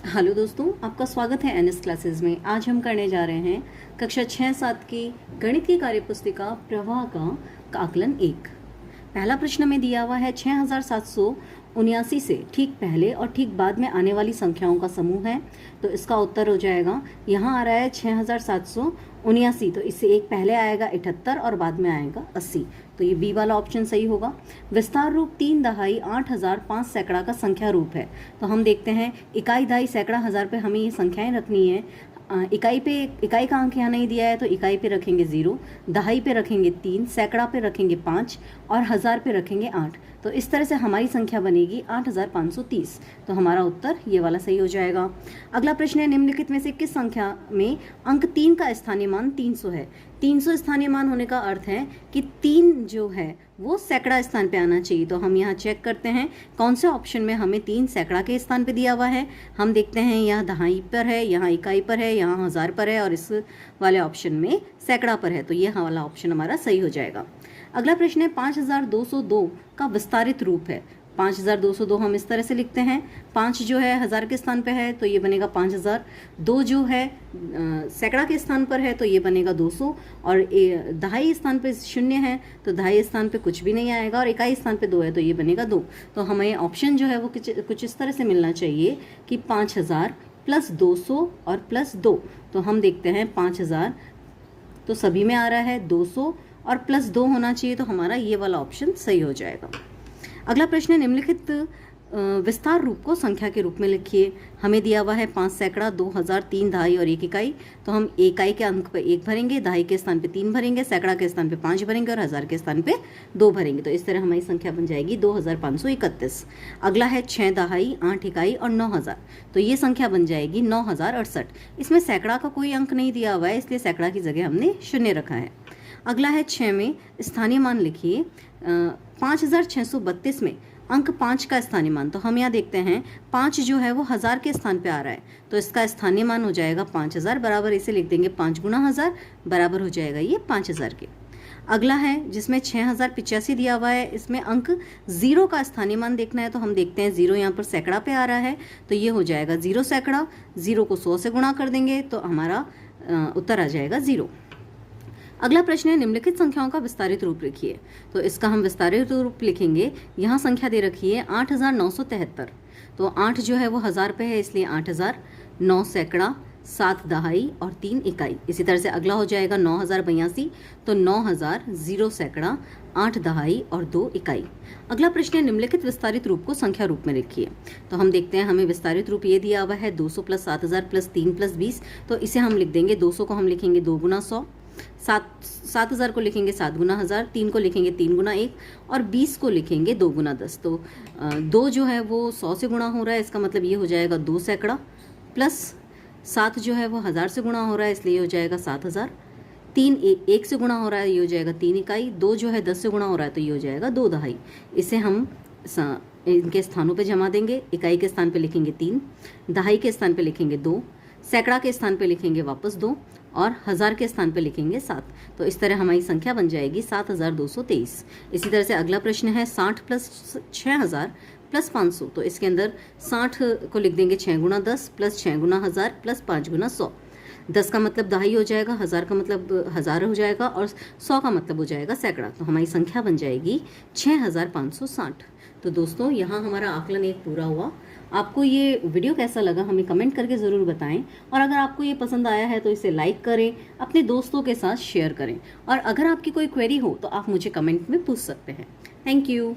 Hello दोस्तों, आपका स्वागत है एनएस क्लासेस में। आज हम करने जा रहे हैं कक्षा 6-7 की गणित की कार्यपुस्तिका प्रवाह का आकलन 1। पहला प्रश्न में दिया हुआ है 6779 से ठीक पहले और ठीक बाद में आने वाली संख्याओं का समूह है। तो इसका उत्तर हो जाएगा, यहाँ आ रहा है 6779, तो इससे एक पहले आएगा 78 और बाद में आएगा 80। तो ये बी वाला ऑप्शन सही होगा। विस्तार रूप 3 दहाई 8000 5 सैकड़ा का संख्या रूप है। तो हम देखते हैं इकाई दहाई सैकड़ा हज़ार पे हमें ये संख्याएं रखनी है। इकाई का अंक यहाँ नहीं दिया है, तो इकाई पे रखेंगे 0, दहाई पे रखेंगे 3, सैकड़ा पे रखेंगे 5 और हज़ार पे रखेंगे 8। तो इस तरह से हमारी संख्या बनेगी 8530। तो हमारा उत्तर ये वाला सही हो जाएगा। अगला प्रश्न है, निम्नलिखित में से किस संख्या में अंक 3 का स्थानीय मान 300 है। 300 स्थानीय मान होने का अर्थ है कि 3 जो है वो सैकड़ा स्थान पे आना चाहिए। तो हम यहाँ चेक करते हैं कौन से ऑप्शन में हमें 3 सैकड़ा के स्थान पे दिया हुआ है। हम देखते हैं यहाँ दहाई पर है, यहाँ इकाई पर है, यहाँ हज़ार पर है और इस वाले ऑप्शन में सैकड़ा पर है। तो ये वाला ऑप्शन हमारा सही हो जाएगा। अगला प्रश्न है 5202 का विस्तारित रूप है। 5202 हम इस तरह से लिखते हैं, 5 जो है हज़ार के स्थान पे है तो ये बनेगा 5000, 2 जो है सैकड़ा के स्थान पर है तो ये बनेगा 200 और दहाई स्थान पे 0 है तो दहाई स्थान पे कुछ भी नहीं आएगा और इकाई स्थान पे 2 है तो ये बनेगा 2। तो हमें ऑप्शन जो है वो कुछ इस तरह से मिलना चाहिए कि 5000 प्लस 200 और प्लस 2। तो हम देखते हैं 5000 तो सभी में आ रहा है, 200 और प्लस 2 होना चाहिए, तो हमारा ये वाला ऑप्शन सही हो जाएगा। अगला प्रश्न है, निम्नलिखित विस्तार रूप को संख्या के रूप में लिखिए। हमें दिया हुआ है 5 सैकड़ा, 2000, 3 दहाई और 1 इकाई। तो हम इकाई के अंक पे 1 भरेंगे, दहाई के स्थान पे 3 भरेंगे, सैकड़ा के स्थान पे 5 भरेंगे और हज़ार के स्थान पे 2 भरेंगे। तो इस तरह हमारी संख्या बन जाएगी 2531। अगला है 6 दहाई 8 इकाई और 9000। तो ये संख्या बन जाएगी 9068। इसमें सैकड़ा का कोई अंक नहीं दिया हुआ है, इसलिए सैकड़ा की जगह हमने 0 रखा है। अगला है 6 में स्थानीय मान लिखिए। 5632 में अंक 5 का स्थानीय मान। तो हम यहाँ देखते हैं 5 जो है वो हज़ार के स्थान पे आ रहा है, तो इसका स्थानीय मान हो जाएगा 5000 बराबर, इसे लिख देंगे 5 गुना 1000 बराबर हो जाएगा ये 5000 के। अगला है जिसमें 6085 दिया हुआ है, इसमें अंक 0 का स्थानीय मान देखना है। तो हम देखते हैं 0 यहाँ पर सैकड़ा पे आ रहा है तो ये हो जाएगा 0 सैकड़ा, 0 को 100 से गुणा कर देंगे तो हमारा उत्तर आ जाएगा 0। अगला प्रश्न है, निम्नलिखित संख्याओं का विस्तारित रूप लिखिए। तो इसका हम विस्तारित रूप लिखेंगे। यहाँ संख्या दे रखी है 8973। तो 8 जो है वो हज़ार पे है इसलिए 8000, 9 सैकड़ा, 7 दहाई और 3 इकाई। इसी तरह से अगला हो जाएगा 9082। तो 9000, 0 सैकड़ा, 8 दहाई और 2 इकाई। अगला प्रश्न है, निम्नलिखित विस्तारित रूप को संख्या रूप में लिखिए। तो हम देखते हैं हमें विस्तारित रूप ये दिया हुआ है 200 प्लस 7000 प्लस 3 प्लस 20। तो इसे हम लिख देंगे 200 को हम लिखेंगे 2 गुना 100, 7000 को लिखेंगे 7 गुना 1000, 3 को लिखेंगे 3 गुना 1 और 20 को लिखेंगे 2 गुना 10। तो 2 जो है वो 100 से गुणा हो रहा है, इसका मतलब ये हो जाएगा 2 सैकड़ा, प्लस 7 जो है वो 1000 से गुणा हो रहा है इसलिए हो जाएगा 7000, 3 1 से गुणा हो रहा है ये हो जाएगा 3 इकाई, 2 जो है 10 से गुणा हो रहा है तो ये हो जाएगा 2 दहाई। इसे हम इनके स्थानों पे जमा देंगे। इकाई के स्थान पे लिखेंगे 3, दहाई के स्थान पे लिखेंगे 2, सैकड़ा के स्थान पे लिखेंगे वापस 2 और हज़ार के स्थान पे लिखेंगे 7। तो इस तरह हमारी संख्या बन जाएगी 7223। इसी तरह से अगला प्रश्न है 60 प्लस 6000 प्लस 500। तो इसके अंदर 60 को लिख देंगे 6 गुना 10 प्लस 6 गुना 1000 प्लस 5 गुना 100। 10 का मतलब दहाई हो जाएगा, 1000 का मतलब हज़ार हो जाएगा और 100 का मतलब हो जाएगा सैकड़ा। तो हमारी संख्या बन जाएगी 6560। तो दोस्तों यहाँ हमारा आकलन 1 पूरा हुआ। आपको ये वीडियो कैसा लगा हमें कमेंट करके ज़रूर बताएं और अगर आपको ये पसंद आया है तो इसे लाइक करें, अपने दोस्तों के साथ शेयर करें और अगर आपकी कोई क्वेरी हो तो आप मुझे कमेंट में पूछ सकते हैं। Thank you.